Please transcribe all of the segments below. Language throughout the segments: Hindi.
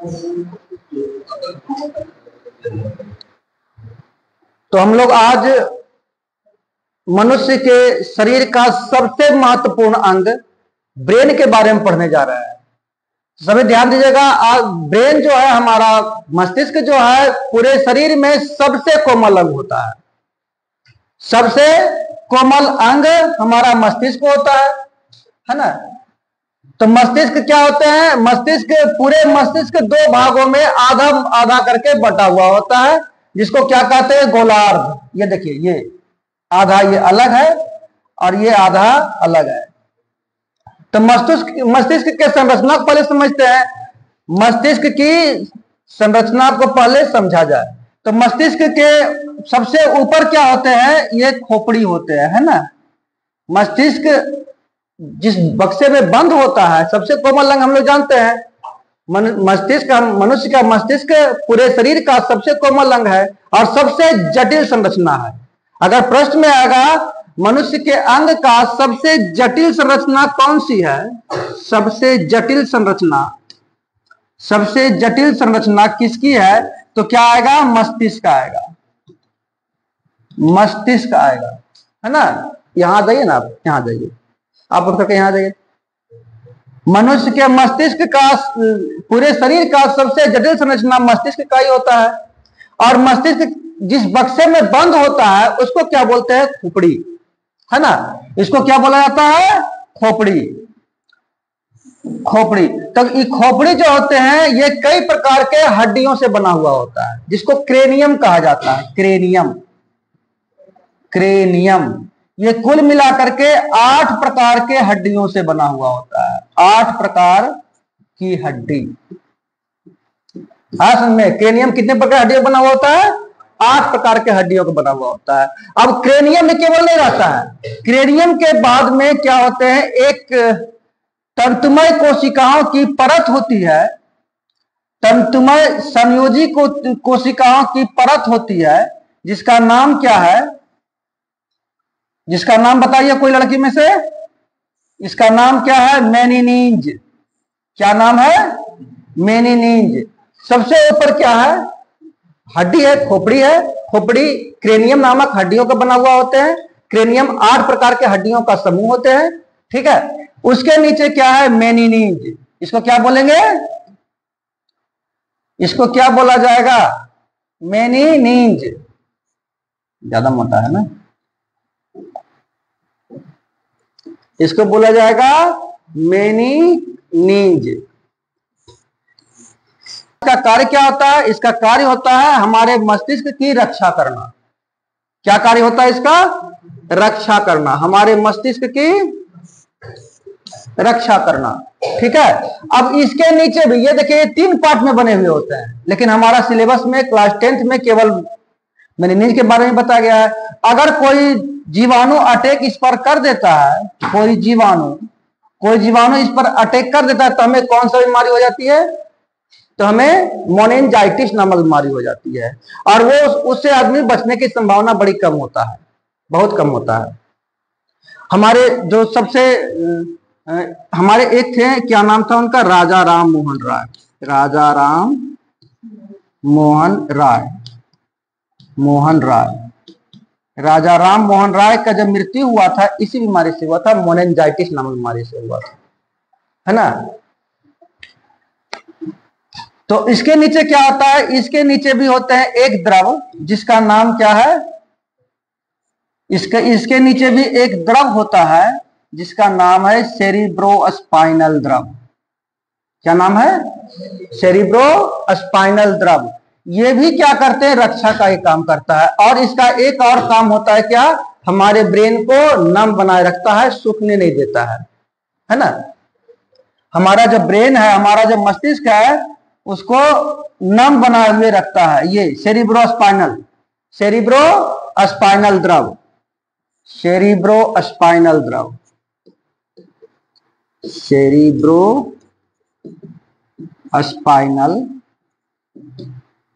तो हम लोग आज मनुष्य के शरीर का सबसे महत्वपूर्ण अंग ब्रेन के बारे में पढ़ने जा रहे हैं। सभी ध्यान दीजिएगा। आज ब्रेन जो है, हमारा मस्तिष्क जो है, पूरे शरीर में सबसे कोमल अंग होता है। सबसे कोमल अंग हमारा मस्तिष्क होता है ना। तो मस्तिष्क क्या होते हैं? मस्तिष्क, पूरे मस्तिष्क दो भागों में आधा आधा करके बटा हुआ होता है, जिसको क्या कहते हैं? गोलार्ध। ये देखिए, ये आधा ये अलग है और ये आधा अलग है। तो मस्तिष्क के संरचना को पहले समझते हैं। मस्तिष्क की संरचना को पहले समझा जाए तो मस्तिष्क के सबसे ऊपर क्या होते हैं? ये खोपड़ी होते हैं, है ना। मस्तिष्क जिस बक्से में बंद होता है, सबसे कोमल अंग हम लोग जानते हैं मस्तिष्क। मनुष्य का मस्तिष्क पूरे शरीर का सबसे कोमल अंग है और सबसे जटिल संरचना है। अगर प्रश्न में आएगा मनुष्य के अंग का सबसे जटिल संरचना कौन सी है, सबसे जटिल संरचना किसकी है, तो क्या आएगा? मस्तिष्क आएगा। मस्तिष्क आएगा, है ना। यहां आ जाइए ना, आप यहां आ जाइए, आप उठ करके यहां आ जाइए। मनुष्य के मस्तिष्क का, पूरे शरीर का सबसे जटिल संरचना मस्तिष्क का ही होता है। और मस्तिष्क जिस बक्से में बंद होता है उसको क्या बोलते हैं? खोपड़ी, है ना। इसको क्या बोला जाता है? खोपड़ी। खोपड़ी। तो ये खोपड़ी जो होते हैं, ये कई प्रकार के हड्डियों से बना हुआ होता है, जिसको क्रेनियम कहा जाता है। क्रेनियम ये कुल मिलाकर के 8 प्रकार के हड्डियों से बना हुआ होता है। 8 प्रकार की हड्डी। में क्रेनियम कितने प्रकार हड्डियों बना हुआ होता है? 8 प्रकार के हड्डियों का बना हुआ होता है। अब क्रेनियम में केवल नहीं रहता है, क्रेनियम के बाद में क्या होते हैं? एक तंतुमय कोशिकाओं की परत होती है। तंतुमय संयोजी कोशिकाओं की परत होती है, जिसका नाम क्या है? जिसका नाम बताइए कोई लड़की में से। इसका नाम क्या है? मेनिनीज। क्या नाम है? मेनिनीज। सबसे ऊपर क्या है? हड्डी है, खोपड़ी है। खोपड़ी क्रेनियम नामक हड्डियों का बना हुआ होते हैं। क्रेनियम 8 प्रकार के हड्डियों का समूह होते हैं, ठीक है। उसके नीचे क्या है? मेनिनीज। इसको क्या बोलेंगे? इसको क्या बोला जाएगा? मेनिनीज। ज्यादा मोटा है ना, इसको बोला जाएगा मेनिनीज। इसका कार्य क्या होता है? इसका कार्य होता है हमारे मस्तिष्क की रक्षा करना। क्या कार्य होता है इसका? रक्षा करना, हमारे मस्तिष्क की रक्षा करना, ठीक है। अब इसके नीचे भी ये देखिए 3 पार्ट में बने हुए होते हैं, लेकिन हमारा सिलेबस में क्लास 10th में केवल मेनिनीज के बारे में बताया गया है। अगर कोई जीवाणु अटैक इस पर कर देता है, कोई जीवाणु इस पर अटैक कर देता है, तो हमें कौन सा बीमारी हो जाती है? तो हमें मोनेंजाइटिस नामक बीमारी हो जाती है। और वो उससे आदमी बचने की संभावना बड़ी कम होता है, बहुत कम होता है। हमारे जो सबसे हमारे एक थे, क्या नाम था उनका? राजा राम मोहन राय। राजा राम मोहन राय का जब मृत्यु हुआ था, इसी बीमारी से हुआ था, मोनेंजाइटिस नामक बीमारी से हुआ था, है ना। तो इसके नीचे क्या होता है? इसके नीचे भी होते हैं एक द्रव, जिसका नाम क्या है? इसके नीचे भी एक द्रव होता है, जिसका नाम है सेरिब्रोस्पाइनल द्रव। क्या नाम है? सेरिब्रोस्पाइनल द्रव। ये भी क्या करते हैं? रक्षा का एक काम करता है। और इसका एक और काम होता है क्या? हमारे ब्रेन को नम बनाए रखता है, सूखने नहीं देता है ना। हमारा जो ब्रेन है, हमारा जो मस्तिष्क है, उसको नम बनाए हुए रखता है ये सेरिब्रोस्पाइनल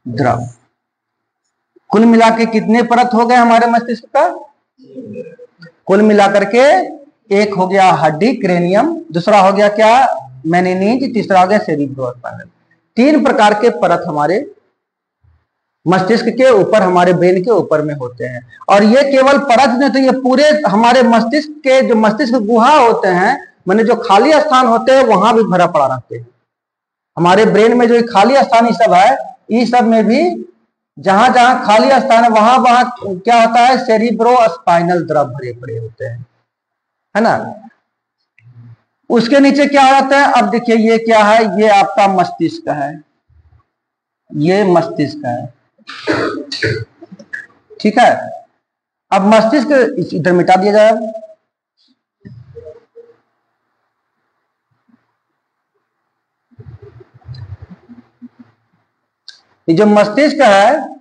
द्रव। कुल मिलाकर कितने परत हो गए हमारे मस्तिष्क का? कुल मिलाकर के एक हो गया हड्डी क्रेनियम, दूसरा हो गया क्या? मेनिनीज, तीसरा हो गया सेरिब्रोस्पाइनल। 3 प्रकार के परत हमारे मस्तिष्क के ऊपर, हमारे ब्रेन के ऊपर में होते हैं। और ये केवल परत नहीं, तो ये पूरे हमारे मस्तिष्क के जो मस्तिष्क गुहा होते हैं, माने जो खाली स्थान होते हैं, वहां भी भरा पड़ा रहते हैं। हमारे ब्रेन में जो खाली स्थान ये सब है, इस सब में भी जहां जहां खाली स्थान है, वहां वहां क्या होता है, सेरिब्रो स्पाइनल द्रव भरे पड़े होते हैं, है ना। उसके नीचे क्या होता है, अब देखिए ये क्या है, ये आपका मस्तिष्क है, ये मस्तिष्क है, ठीक है। अब मस्तिष्क इधर मिटा दिया जाए। ये जो मस्तिष्क है,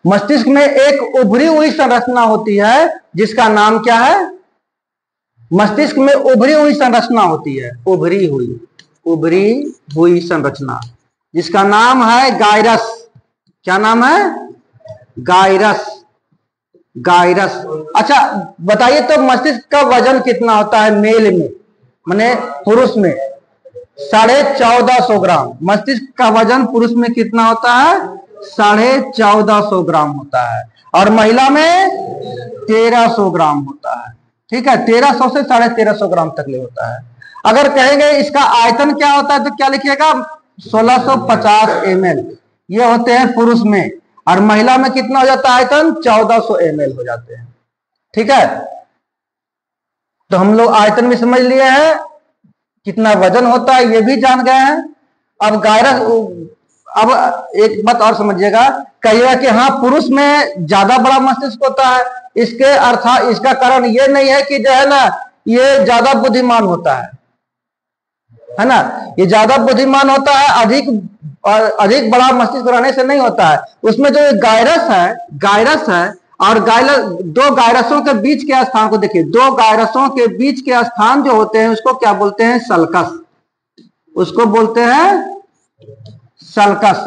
मस्तिष्क में एक उभरी हुई संरचना होती है जिसका नाम क्या है, मस्तिष्क में उभरी हुई संरचना होती है, उभरी हुई संरचना, जिसका नाम है गायरस। क्या नाम है, गायरस। अच्छा बताइए तो मस्तिष्क का वजन कितना होता है मेल में, माने पुरुष में? 1450 ग्राम। मस्तिष्क का वजन पुरुष में कितना होता है, 1450 ग्राम होता है, और महिला में 1300 ग्राम होता है, ठीक है। 1300 से 1350 ग्राम तक ले होता है। अगर कहेंगे इसका आयतन क्या होता है, तो क्या लिखिएगा, 1650 ml। ये होते हैं पुरुष में, और महिला में कितना हो जाता है आयतन, 1400 ml हो जाते हैं, ठीक है। तो हम लोग आयतन भी समझ लिए हैं, कितना वजन होता है ये भी जान गए हैं। अब गायरस, अब एक बात और समझिएगा, कहिएगा कि हाँ पुरुष में ज्यादा बड़ा मस्तिष्क होता है, इसके अर्थ, इसका कारण ये नहीं है कि जो है ना ये ज्यादा बुद्धिमान होता है ना, ये ज्यादा बुद्धिमान होता है, अधिक बड़ा मस्तिष्क रहने से नहीं होता है। उसमें जो गायरस है और दो गायरसों के बीच के स्थान को देखिए, दो गायरसों के बीच के स्थान जो होते हैं उसको क्या बोलते हैं, सल्कस। उसको बोलते हैं सल्कस।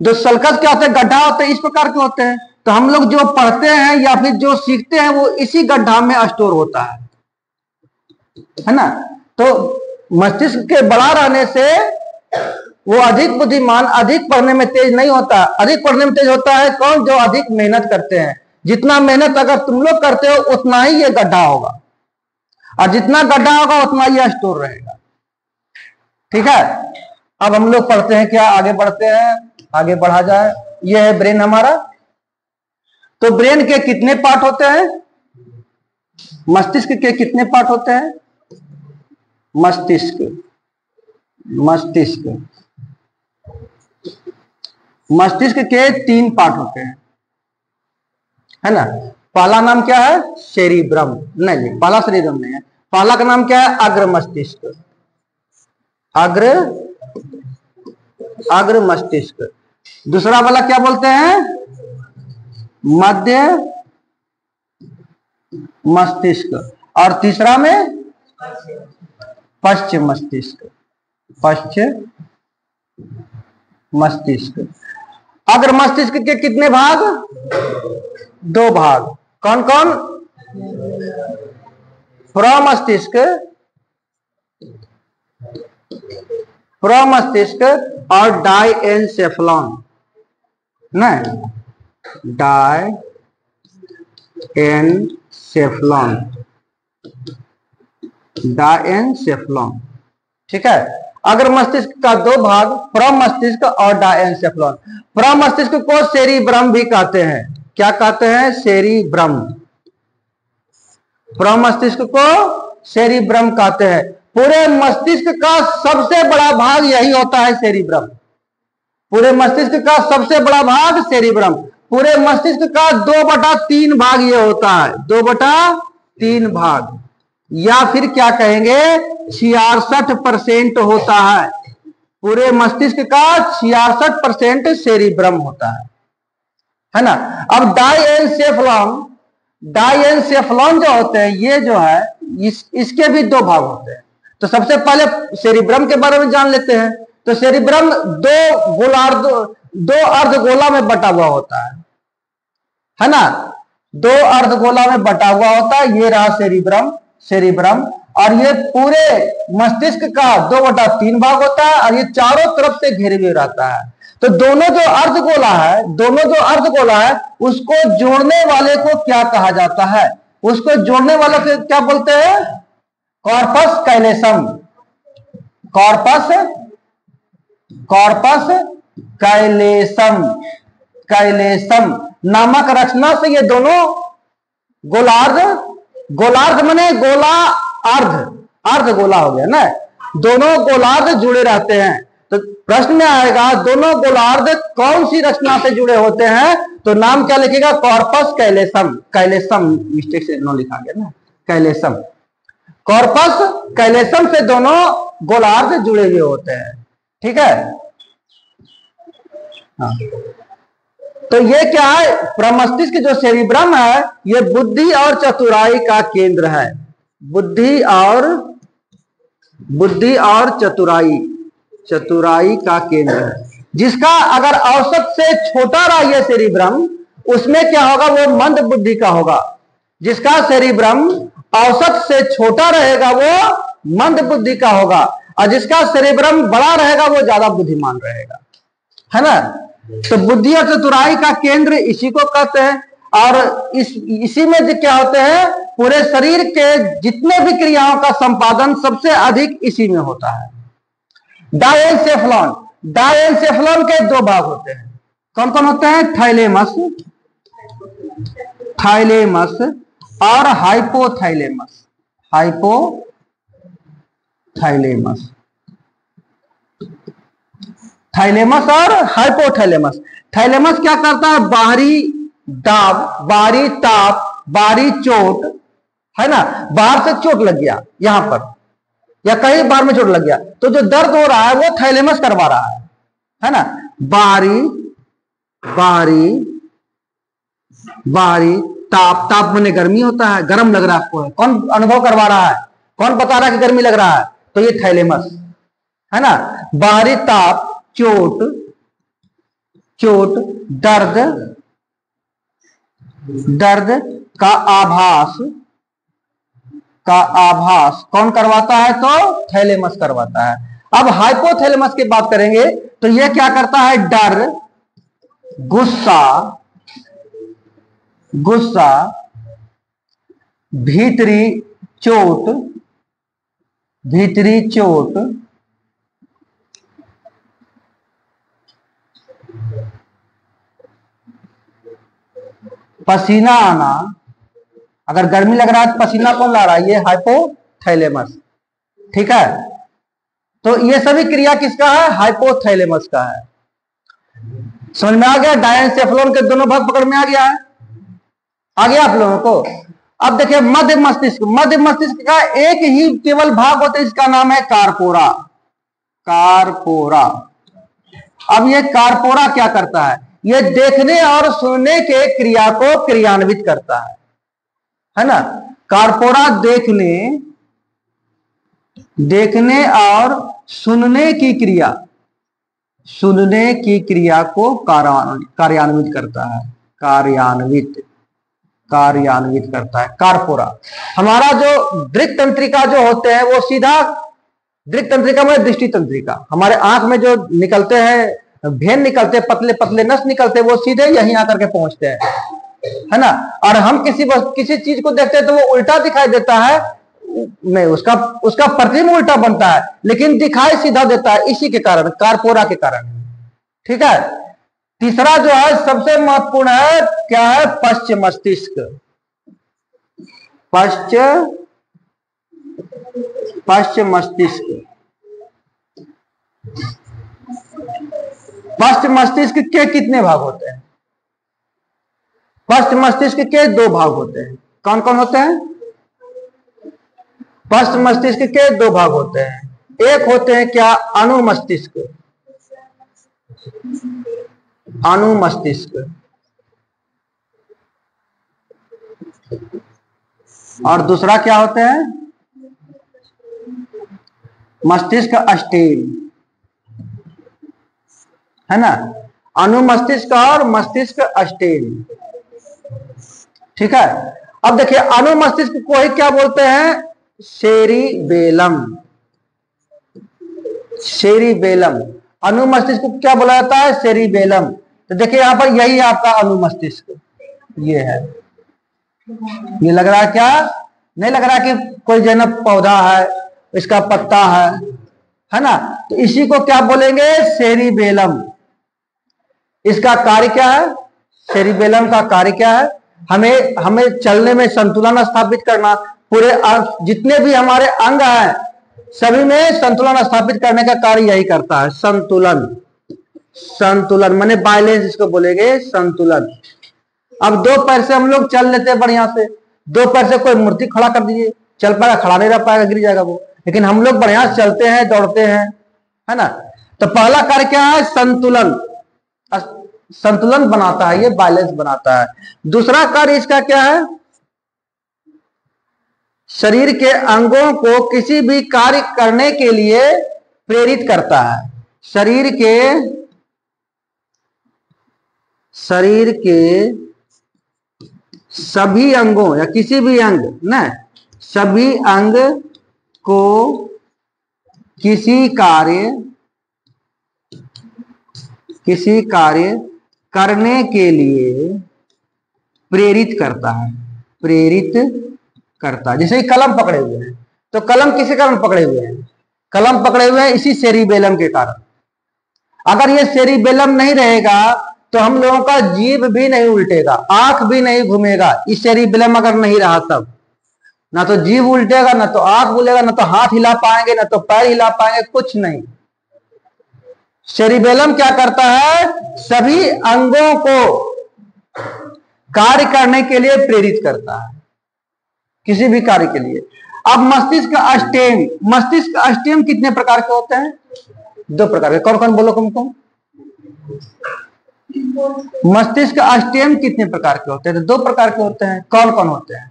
जो सल्कस क्या होते हैं, गड्ढा होते हैं, इस प्रकार के होते हैं। तो हम लोग जो पढ़ते हैं या फिर जो सीखते हैं वो इसी गड्ढा में स्टोर होता है ना। तो मस्तिष्क के बड़ा रहने से वो अधिक बुद्धिमान, अधिक पढ़ने में तेज नहीं होता। अधिक पढ़ने में तेज होता है कौन, जो अधिक मेहनत करते हैं। जितना मेहनत अगर तुम लोग करते हो उतना ही ये गड्ढा होगा, और जितना गड्ढा होगा उतना ये स्टोर रहेगा, ठीक है। अब हम लोग पढ़ते हैं क्या, आगे बढ़ते हैं, आगे बढ़ा जाए। ये है ब्रेन हमारा। तो ब्रेन के कितने पार्ट होते हैं, मस्तिष्क के कितने पार्ट होते हैं, मस्तिष्क के 3 पार्ट होते हैं, है ना। पहला नाम क्या है, सेरिब्रम। नहीं, पहला सेरिब्रम नहीं है, पहला का नाम क्या है, अग्र मस्तिष्क। अग्र मस्तिष्क। दूसरा वाला क्या बोलते हैं, मध्य मस्तिष्क। और तीसरा में पश्च मस्तिष्क। अग्र मस्तिष्क के कितने भाग, 2 भाग। कौन कौन, प्रमस्तिष्क और डायएन्सेफलॉन। नहीं, डायएन्सेफलॉन, ठीक है। अग्र मस्तिष्क का 2 भाग, प्रमस्तिष्क और डायएन्सेफलॉन। प्रमस्तिष्क को सेरिब्रम भी कहते हैं। क्या कहते हैं, सेरिब्रम। प्रमस्तिष्क को सेरिब्रम कहते हैं। पूरे मस्तिष्क का सबसे बड़ा भाग यही होता है, सेरिब्रम। पूरे मस्तिष्क का सबसे बड़ा भाग सेरिब्रम। पूरे मस्तिष्क का 2/3 भाग ये होता है, 2/3 भाग, या फिर क्या कहेंगे 66% होता है। पूरे मस्तिष्क का 66% सेरिब्रम होता है ना। अब डायएन्सेफलॉन जो होते हैं, ये जो है इसके भी 2 भाग होते हैं। तो सबसे पहले सेरिब्रम के बारे में जान लेते हैं। तो सेरिब्रम 2 अर्धगोला में बटा हुआ होता है ना। 2 अर्धगोला में बटा हुआ होता है। ये रहा सेरिब्रम। और ये पूरे मस्तिष्क का 2/3 भाग होता है और ये चारों तरफ से घेरे हुए रहता है। तो दोनों जो अर्धगोला है उसको जोड़ने वाले को क्या कहा जाता है? उसको जोड़ने वाले को क्या बोलते हैं? कॉर्पस कैलेसम। कॉर्पस कैलेसम नामक रचना से ये दोनों गोलार्ध माने गोला अर्ध गोला हो गया ना, दोनों गोलार्ध जुड़े रहते हैं। तो प्रश्न में आएगा दोनों गोलार्ध कौन सी रचना से जुड़े होते हैं? तो नाम क्या लिखेगा? कॉर्पस कैलेसम मिस्टेक से नो लिखा गया ना, कैलेसम। कॉर्पस कैलेसम से दोनों गोलार्ध जुड़े हुए होते हैं। ठीक है। हाँ। तो ये क्या है? प्रमस्तिष्क जो सेरिब्रम है ये बुद्धि और चतुराई का केंद्र है। बुद्धि और चतुराई का केंद्र है, जिसका अगर औसत से छोटा रहा ये सेरिब्रम, उसमें क्या होगा? वो मंद बुद्धि का होगा। जिसका सेरिब्रम औसत से छोटा रहेगा वो मंद बुद्धि का होगा, और जिसका सेरिब्रम बड़ा रहेगा वो ज्यादा बुद्धिमान रहेगा, है ना। तो बुद्धि और चतुराई का केंद्र इसी को कहते हैं। और इसी में जो क्या होते हैं, पूरे शरीर के जितने भी क्रियाओं का संपादन सबसे अधिक इसी में होता है। डायएन्सेफलॉन के 2 भाग होते हैं। कौन कौन होते हैं? थाइलेमस और हाइपोथैलेमस। थाइलेमस और हाइपोथैलेमस। थैलेमस क्या करता है? बाहरी ताप, बाहरी चोट, है ना, बाहर से चोट लग गया यहां पर या कहीं बाहर में चोट लग गया, तो जो दर्द हो रहा है वो थैलेमस करवा रहा है ना। बाहरी ताप माने गर्मी होता है, गर्म लग रहा है आपको, कौन अनुभव करवा रहा है? कौन बता रहा है कि गर्मी लग रहा है? तो ये थैलेमस है ना। बाहरी ताप, चोट, दर्द का आभास कौन करवाता है? तो थैलेमस करवाता है। अब हाइपोथैलेमस की बात करेंगे तो यह क्या करता है? डर, गुस्सा, भीतरी चोट, पसीना आना। अगर गर्मी लग रहा है तो पसीना कौन ला रहा है? ये हाइपोथैलेमस। ठीक है। तो ये सभी क्रिया किसका है? हाइपोथैलेमस का है। समझ में आ गया? डायएन्सेफलॉन के दोनों भाग पकड़ में आ गया है? आ गया आप लोगों को? अब देखिए मध्य मस्तिष्क का एक ही केवल भाग होता है, इसका नाम है कारपोरा। अब ये कारपोरा क्या करता है? ये देखने और सुनने के क्रिया को क्रियान्वित करता है ना। कारपोरा देखने और सुनने की क्रिया को कार्यान्वित करता है। कारपोरा। हमारा जो दृक तंत्रिका जो होते हैं वो सीधा दृक तंत्रिका में दृष्टि तंत्रिका, हमारे आंख में जो निकलते हैं भेन निकलते, पतले पतले नस निकलते, वो सीधे यहीं आकर के पहुंचते हैं, है ना। और हम किसी चीज को देखते हैं तो वो उल्टा दिखाई देता है, नहीं उसका प्रतिबिंब उल्टा बनता है, लेकिन दिखाई सीधा देता है, इसी के कारण, कारपोरा के कारण। ठीक है। तीसरा जो है सबसे महत्वपूर्ण है, क्या है? पश्च मस्तिष्क। पश्च मस्तिष्क के कितने भाग होते हैं? पश्च मस्तिष्क के 2 भाग होते हैं। कौन कौन होते हैं? पश्च मस्तिष्क के 2 भाग होते हैं। एक होते हैं क्या? अनुमस्तिष्क, और दूसरा क्या होते हैं? मस्तिष्क अस्टेल, है ना। अनुमस्तिष्क और मस्तिष्क अस्टेल। ठीक है। अब देखिए अनुमस्तिष्क को ही क्या बोलते हैं? सेरिबेलम। सेरिबेलम, अनुमस्तिष्क को क्या बोला जाता है? सेरिबेलम। तो देखिए यहां पर यही आपका अनुमस्तिष्क ये है। ये लग रहा है क्या? नहीं लग रहा कि कोई जो पौधा है, इसका पत्ता है ना? तो इसी को क्या बोलेंगे? सेरिबेलम। इसका कार्य क्या है? सेरिबेलम का कार्य क्या है? हमें चलने में संतुलन स्थापित करना। पूरे जितने भी हमारे अंग हैं सभी में संतुलन स्थापित करने का कार्य यही करता है। संतुलन, संतुलन माने बैलेंस, इसको बोलेंगे संतुलन। अब दो पैर से हम लोग चल लेते हैं बढ़िया से। दो पैर से कोई मूर्ति खड़ा कर दीजिए, चल पाएगा? खड़ा नहीं रह पाएगा, गिर जाएगा वो। लेकिन हम लोग बढ़िया चलते हैं, दौड़ते हैं, है ना? तो पहला कार्य क्या है? संतुलन। संतुलन बनाता है, ये बैलेंस बनाता है। दूसरा कार्य इसका क्या है? शरीर के अंगों को किसी भी कार्य करने के लिए प्रेरित करता है। शरीर के सभी अंगों या किसी भी अंग ना, सभी अंग को किसी कार्य करने के लिए प्रेरित करता है। प्रेरित करता है। जैसे कलम पकड़े हुए हैं, तो कलम किसी कारण पकड़े हुए हैं? कलम पकड़े हुए हैं इसी सेरिबेलम के कारण। अगर ये सेरिबेलम नहीं रहेगा तो हम लोगों का जीभ भी नहीं उल्टेगा, आंख भी नहीं घूमेगा। इस सेरिबेलम अगर नहीं रहा तब ना तो जीभ उल्टेगा, ना तो आंख बोलेगा, ना तो हाथ हिला पाएंगे, ना तो पैर हिला पाएंगे, कुछ नहीं। सेरिबेलम क्या करता है? सभी अंगों को कार्य करने के लिए प्रेरित करता है, किसी भी कार्य के लिए। अब मस्तिष्क अस्टेम, मस्तिष्क अस्टेम कितने प्रकार के होते हैं? दो प्रकार के। कौन कौन बोलो तुमको? मस्तिष्क अस्टेम कितने प्रकार के होते हैं? तो दो प्रकार के होते हैं। कौन कौन होते हैं?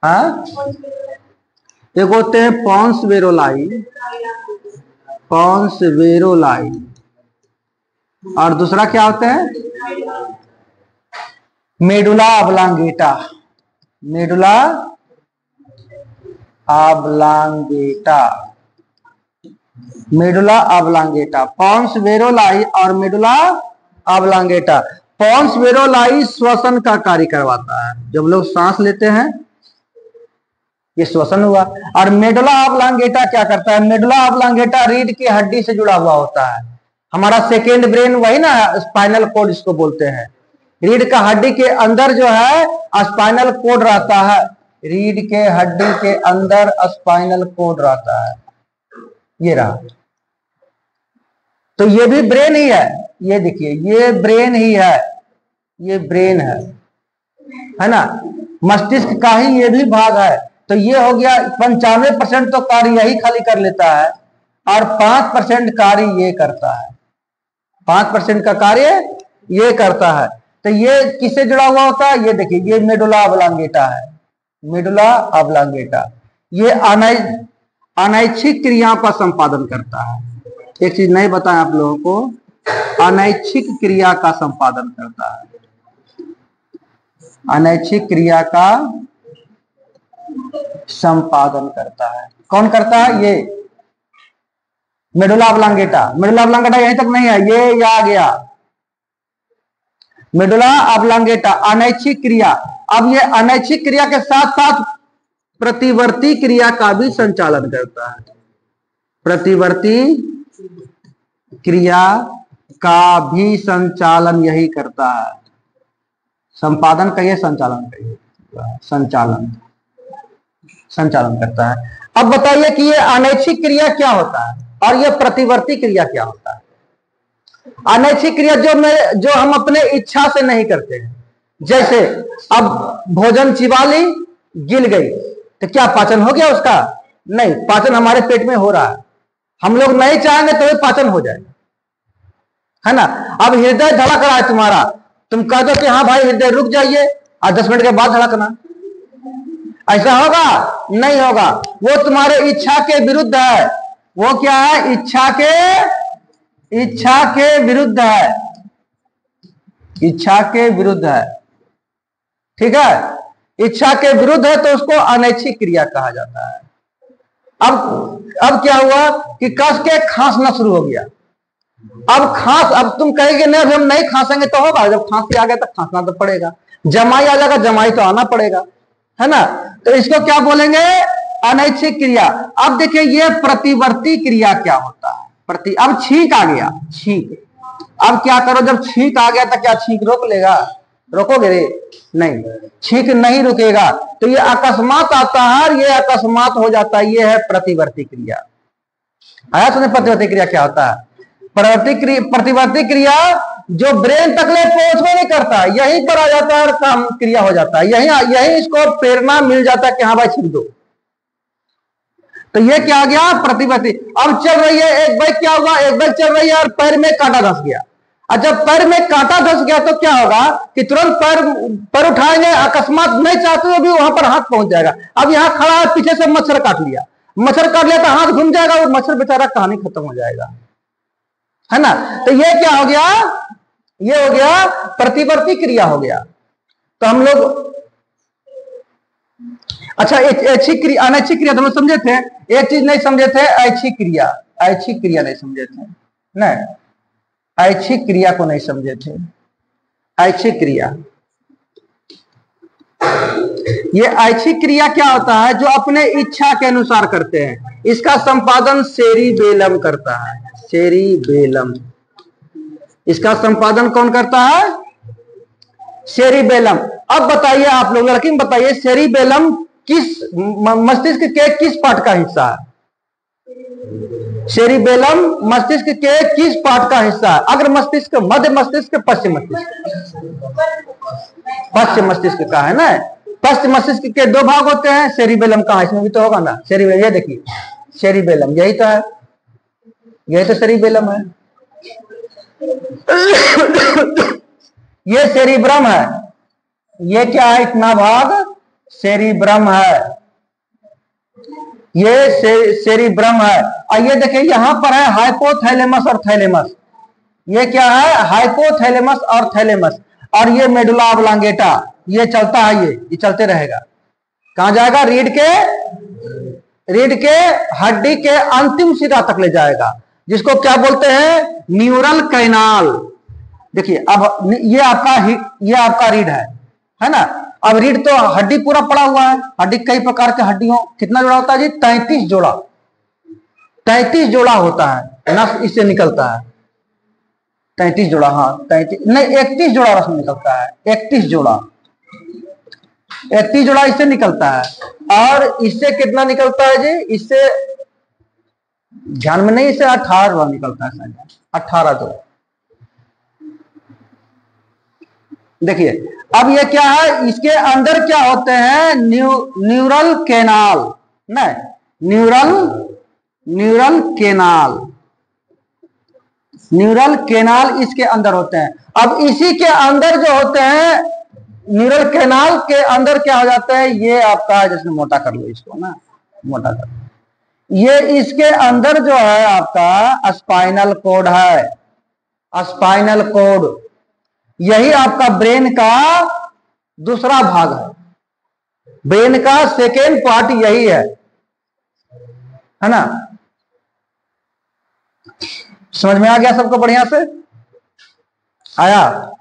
हाँ, एक होते हैं पॉन्स वेरोलाई, पॉन्स वेरोलाई, और दूसरा क्या होते हैं? Medulla oblongata. Medulla oblongata, medulla oblongata, pons varolii और मेडुला ऑब्लांगेटा। पॉन्स वेरोलाई श्वसन का कार्य करवाता है। जब लोग सांस लेते हैं ये श्वसन हुआ। और मेडुला ऑब्लांगेटा क्या करता है? मेडुला ऑब्लांगेटा रीढ़ की हड्डी से जुड़ा हुआ होता है। हमारा सेकेंड ब्रेन वही ना, स्पाइनल कोड इसको बोलते हैं। रीढ़ का हड्डी के अंदर जो है स्पाइनल कोड रहता है। रीढ़ के हड्डी के अंदर स्पाइनल कोड रहता है। ये रहा। तो ये भी ब्रेन ही है। ये देखिए, ये ब्रेन ही है, ये ब्रेन है ना? मस्तिष्क का ही ये भी भाग है। तो ये हो गया 95% तो कार्य यही खाली कर लेता है और 5% कार्य ये करता है। 5% का कार्य ये करता है। तो ये किससे जुड़ा हुआ होता है? ये देखिए, ये मेडुला ऑब्लांगेटा है। मेडुला ऑब्लांगेटा ये अनैच्छिक क्रियाओं का संपादन करता है। एक चीज नहीं बताया आप लोगों को, अनैच्छिक क्रिया का संपादन करता है। अनैच्छिक क्रिया का संपादन करता है। कौन करता है? ये मेडुला ऑब्लांगेटा। मेडुला ऑब्लांगेटा यहीं तक नहीं है, ये आ गया मेडुला ऑब्लांगेटा, अनैच्छिक क्रिया। अब ये अनैच्छिक क्रिया के साथ साथ प्रतिवर्ती क्रिया का भी संचालन करता है। प्रतिवर्ती क्रिया का भी संचालन यही करता है। संपादन कहिए, संचालन कहिए, संचालन करता है। अब बताइए कि ये अनैच्छिक क्रिया क्या होता है और ये प्रतिवर्ती क्रिया क्या होता है? अनैच्छिक क्रिया जो हम अपने इच्छा से नहीं करते हैं। जैसे अब भोजन चिबा ली, गिल गई, तो क्या पाचन हो गया उसका? नहीं, पाचन हमारे पेट में हो रहा है। हम लोग नहीं चाहेंगे तो पाचन हो जाएगा, है ना? अब हृदय धड़क रहा है तुम्हारा, तुम कह दो कि हाँ भाई हृदय रुक जाइए और 10 मिनट के बाद धड़कना, ऐसा होगा? नहीं होगा। वो तुम्हारे इच्छा के विरुद्ध है। वो क्या है? इच्छा के विरुद्ध है। इच्छा के विरुद्ध है, ठीक है? इच्छा के विरुद्ध है तो उसको अनैच्छिक क्रिया कहा जाता है। अब क्या हुआ कि कस के खांसना शुरू हो गया। अब तुम कहेंगे नहीं, अब हम नहीं खांसेंगे तो होगा, जब खांसी आ गया तो खांसना तो पड़ेगा, जमाई आ जाएगा जमाई तो आना पड़ेगा, है ना। तो इसको क्या बोलेंगे, अनैच्छिक क्रिया। अब देखिए ये प्रतिवर्ती क्रिया क्या होता है। अब छींक आ गया, छींक, अब क्या करो, जब छींक आ गया तो क्या छींक रोक लेगा, रोकोगे रे, नहीं, छींक नहीं रुकेगा। तो ये अकस्मात आता है, ये अकस्मात हो जाता है, ये है प्रतिवर्ती क्रिया। आया सुने प्रतिवर्ती क्रिया क्या होता है। प्रतिवर्ती क्रिया जो ब्रेन तक ले पहुंचने नहीं करता, यहीं पर आ जाता है और काम क्रिया हो जाता है, यही इसको प्रेरणा मिल जाता है कि हाँ भाई छींक दो। तो ये क्या आ गया, प्रतिवर्ती। अब चल रही है एक बाइक, क्या हुआ, एक बाइक चल रही है और पैर में कांटा धंस गया। और जब पैर में कांटा धंस गया तो क्या होगा कि तुरंत पैर उठाएंगे, अकस्मात नहीं चाहते हुए भी वहां पर हाथ पहुंच जाएगा। अब यहाँ खड़ा है, पीछे से मच्छर काट लिया, मच्छर काट लिया तो हाथ घूम जाएगा, वो मच्छर बेचारा कहानी खत्म हो जाएगा, है ना। तो ये क्या हो गया, ये हो गया प्रतिवर्ती क्रिया हो गया। तो हम लोग अच्छा ऐच्छिक क्रिया अनैच्छिक क्रिया तो हम समझे थे, एक चीज नहीं समझे थे, ऐच्छिक क्रिया, ऐच्छिक क्रिया नहीं समझे थे, नहीं, ऐच्छिक क्रिया को नहीं समझे थे। ऐच्छिक क्रिया, ये ऐच्छिक क्रिया क्या होता है, जो अपने इच्छा के अनुसार करते हैं। इसका संपादन सेरिबेलम करता है, सेरिबेलम। इसका संपादन कौन करता है, सेरिबेलम। अब बताइए आप लोग, लड़की में बताइए, सेरिबेलम किस मस्तिष्क के किस पार्ट का हिस्सा है। सेरिबेलम मस्तिष्क के किस पार्ट का हिस्सा है। अग्र मस्तिष्क, मध्य मस्तिष्क, पश्चिम मस्तिष्क, पश्चिम मस्तिष्क का है ना। पश्चिम मस्तिष्क के दो भाग होते हैं, सेरिबेलम कहाँ, इसमें भी तो होगा ना सेरिबेलम, ये देखिए सेरिबेलम, यही तो है, यही तो सेरिबेलम है। ये सेरिब्रम है, ये क्या है, इतना भाग सेरिब्रम है, ये सेरिब्रम है। और ये देखिए यहां पर है हाइपोथैलेमस और थैलेमस, ये क्या है, हाइपोथैलेमस और थैलेमस। और ये मेडुला ऑब्लांगेटा, ये चलता है, ये चलते रहेगा, कहां जाएगा, रीढ़ के हड्डी के अंतिम सिरा तक ले जाएगा, जिसको क्या बोलते हैं, न्यूरल कैनाल। देखिए अब ये आपका रीढ़ है ना। अब रीढ़ तो हड्डी पूरा पड़ा हुआ है, हड्डी कई प्रकार के हड्डियों, कितना जोड़ा होता है जी, 33 जोड़ा, 33 जोड़ा होता है, नस इससे निकलता है, 33 जोड़ा, हाँ 33 नहीं 31 जोड़ा रस निकलता है, 31 जोड़ा, 31 जोड़ा इससे निकलता है। और इससे कितना निकलता है जी, इससे ध्यान में नहीं, इससे 18 जोड़ा निकलता है, 18 जोड़ा। देखिए अब ये क्या है, इसके अंदर क्या होते हैं, न्यूरल कैनाल, नहीं न्यूरल कैनाल इसके अंदर होते हैं। अब इसी के अंदर जो होते हैं, न्यूरल कैनाल के अंदर क्या हो जाता है, ये आपका, जैसे मोटा कर लो इसको ना, मोटा कर, ये इसके अंदर जो है आपका स्पाइनल कोड है, स्पाइनल कोड, यही आपका ब्रेन का दूसरा भाग है, ब्रेन का सेकेंड पार्ट यही है ना। समझ में आ गया सबको बढ़िया से, आया।